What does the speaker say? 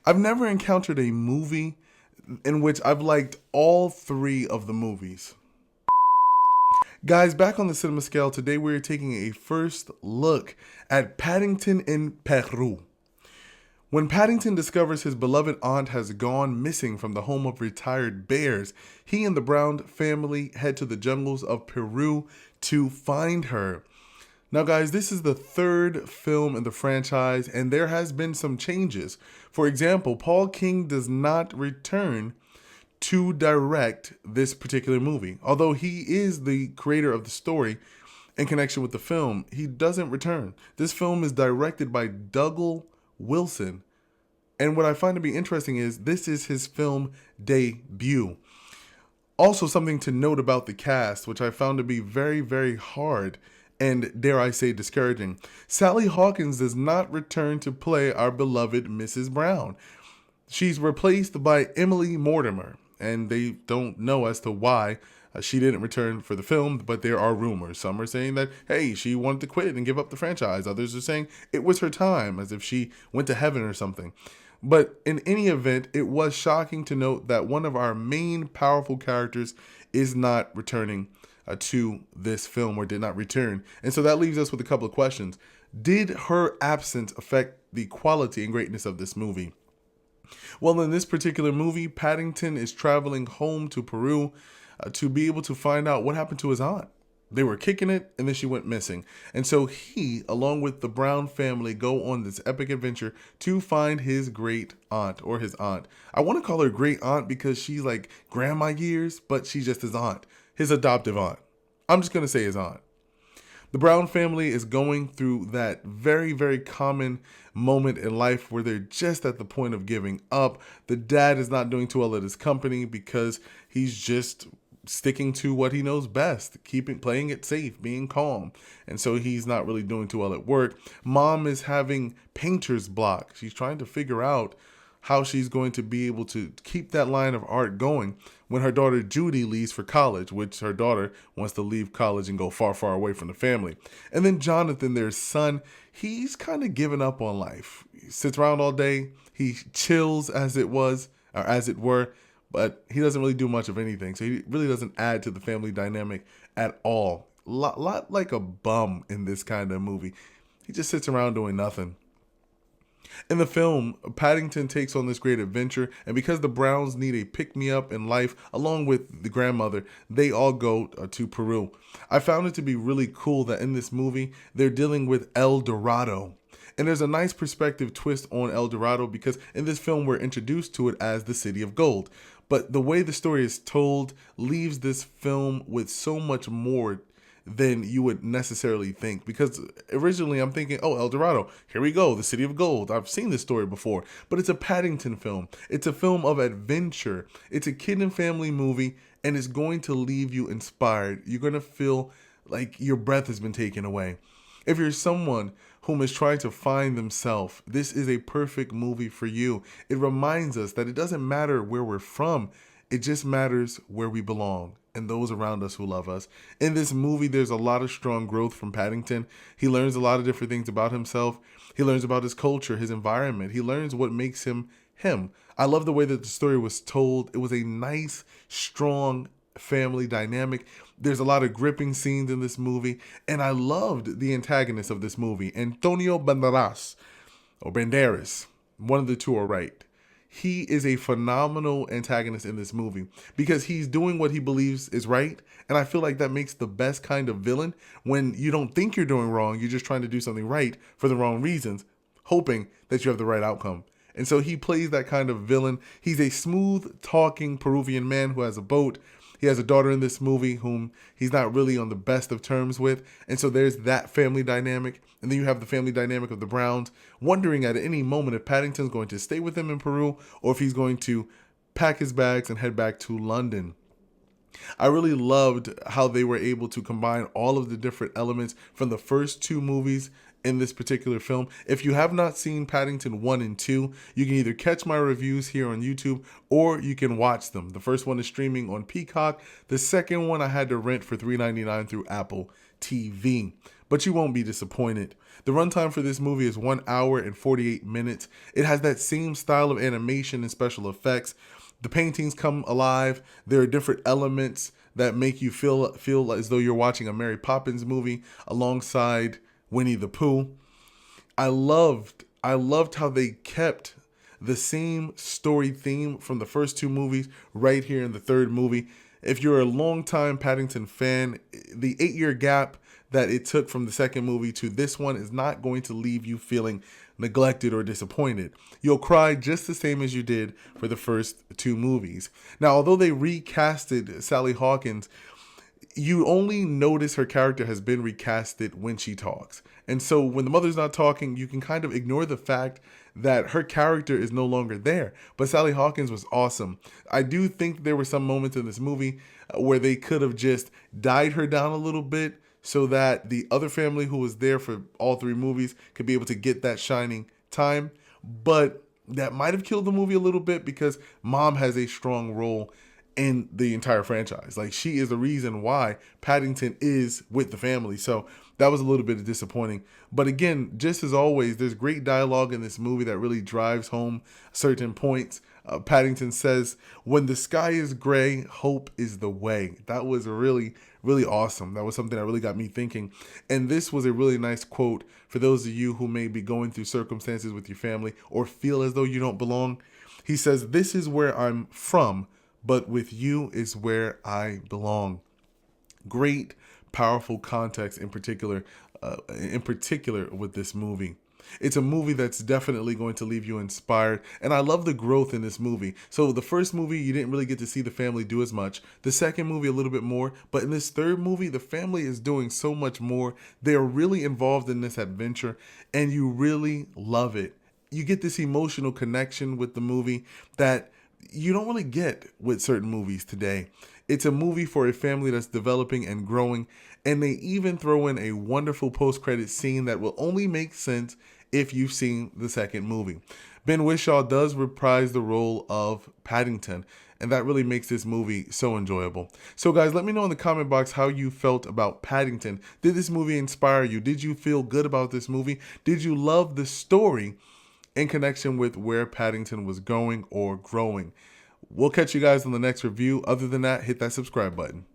I've never encountered a movie in which I've liked all three of the movies. Guys, back on the cinema scale, today we're taking a first look at Paddington in Peru. When Paddington discovers his beloved aunt has gone missing from the home of retired bears, he and the Brown family head to the jungles of Peru to find her. Now, guys, this is the third film in the franchise, and there has been some changes. For example, Paul King does not return to direct this particular movie. Although he is the creator of the story in connection with the film, he doesn't return. This film is directed by Dougal Wilson. And what I find to be interesting is this is his film debut. Also, something to note about the cast, which I found to be very, very hard and, dare I say, discouraging. Sally Hawkins does not return to play our beloved Mrs. Brown. She's replaced by Emily Mortimer, and they don't know as to why she didn't return for the film, but there are rumors. Some are saying that, hey, she wanted to quit and give up the franchise. Others are saying it was her time, as if she went to heaven or something. But in any event, it was shocking to note that one of our main powerful characters is not returning to this film, or did not return. And so that leaves us with a couple of questions. Did her absence affect the quality and greatness of this movie? Well, in this particular movie, Paddington is traveling home to Peru to be able to find out what happened to his aunt. They were kicking it, and then she went missing. And so he, along with the Brown family, go on this epic adventure to find his great aunt, or his aunt. I want to call her great aunt because she's like grandma years, but she's just his aunt, his adoptive aunt. I'm just going to say his aunt. The Brown family is going through that very, very common moment in life where they're just at the point of giving up. The dad is not doing too well at his company because he's just sticking to what he knows best, playing it safe, being calm. And so he's not really doing too well at work. Mom is having painter's block. She's trying to figure out how she's going to be able to keep that line of art going when her daughter Judy leaves for college, which her daughter wants to leave college and go far, far away from the family. And then Jonathan, their son, he's kind of given up on life. He sits around all day. He chills, as it were, but he doesn't really do much of anything. So he really doesn't add to the family dynamic at all. Lot like a bum in this kind of movie. He just sits around doing nothing. In the film, Paddington takes on this great adventure, and because the Browns need a pick-me-up in life, along with the grandmother, they all go to Peru. I found it to be really cool that in this movie, they're dealing with El Dorado. And there's a nice perspective twist on El Dorado because in this film, we're introduced to it as the City of Gold. But the way the story is told leaves this film with so much more than you would necessarily think. Because originally I'm thinking, oh, El Dorado, here we go, the City of Gold. I've seen this story before. But it's a Paddington film. It's a film of adventure. It's a kid and family movie, and it's going to leave you inspired. You're going to feel like your breath has been taken away. If you're someone whom is trying to find themselves, this is a perfect movie for you. It reminds us that it doesn't matter where we're from. It just matters where we belong and those around us who love us. In this movie, there's a lot of strong growth from Paddington. He learns a lot of different things about himself. He learns about his culture, his environment. He learns what makes him him. I love the way that the story was told. It was a nice, strong family dynamic. There's a lot of gripping scenes in this movie, and I loved the antagonist of this movie, Antonio Banderas, or Banderas. One of the two are right. He is a phenomenal antagonist in this movie because he's doing what he believes is right. And I feel like that makes the best kind of villain when you don't think you're doing wrong. You're just trying to do something right for the wrong reasons, hoping that you have the right outcome. And so he plays that kind of villain. He's a smooth talking Peruvian man who has a boat. He has a daughter in this movie whom he's not really on the best of terms with. And so there's that family dynamic. And then you have the family dynamic of the Browns, wondering at any moment if Paddington's going to stay with him in Peru or if he's going to pack his bags and head back to London. I really loved how they were able to combine all of the different elements from the first two movies in this particular film. If you have not seen Paddington 1 and 2, you can either catch my reviews here on YouTube or you can watch them. The first one is streaming on Peacock. The second one I had to rent for $3.99 through Apple TV. But you won't be disappointed. The runtime for this movie is 1 hour and 48 minutes. It has that same style of animation and special effects. The paintings come alive. There are different elements that make you feel as though you're watching a Mary Poppins movie alongside Winnie the Pooh. I loved how they kept the same story theme from the first two movies right here in the third movie. If you're a longtime Paddington fan, the 8-year gap that it took from the second movie to this one is not going to leave you feeling neglected or disappointed. You'll cry just the same as you did for the first two movies. Now, although they recasted Sally Hawkins, you only notice her character has been recasted when she talks. And so when the mother's not talking, you can kind of ignore the fact that her character is no longer there. But Sally Hawkins was awesome. I do think there were some moments in this movie where they could have just died her down a little bit so that the other family who was there for all three movies could be able to get that shining time. But that might have killed the movie a little bit because Mom has a strong role in the entire franchise. Like, she is the reason why Paddington is with the family. So that was a little bit disappointing. But again, just as always, there's great dialogue in this movie that really drives home certain points. Paddington says, "When the sky is gray, hope is the way." That was really, really awesome. That was something that really got me thinking. And this was a really nice quote for those of you who may be going through circumstances with your family or feel as though you don't belong. He says, "This is where I'm from, but with you is where I belong." Great, powerful context in particular with this movie. It's a movie that's definitely going to leave you inspired, and I love the growth in this movie. So the first movie, you didn't really get to see the family do as much. The second movie, a little bit more, but in this third movie, the family is doing so much more. They're really involved in this adventure, and you really love it. You get this emotional connection with the movie that you don't really get with certain movies today. It's a movie for a family that's developing and growing, and they even throw in a wonderful post-credit scene that will only make sense if you've seen the second movie. Ben Whishaw does reprise the role of Paddington, and that really makes this movie so enjoyable. So guys, let me know in the comment box how you felt about Paddington. Did this movie inspire you? Did you feel good about this movie? Did you love the story in connection with where Paddington was going or growing? We'll catch you guys on the next review. Other than that, hit that subscribe button.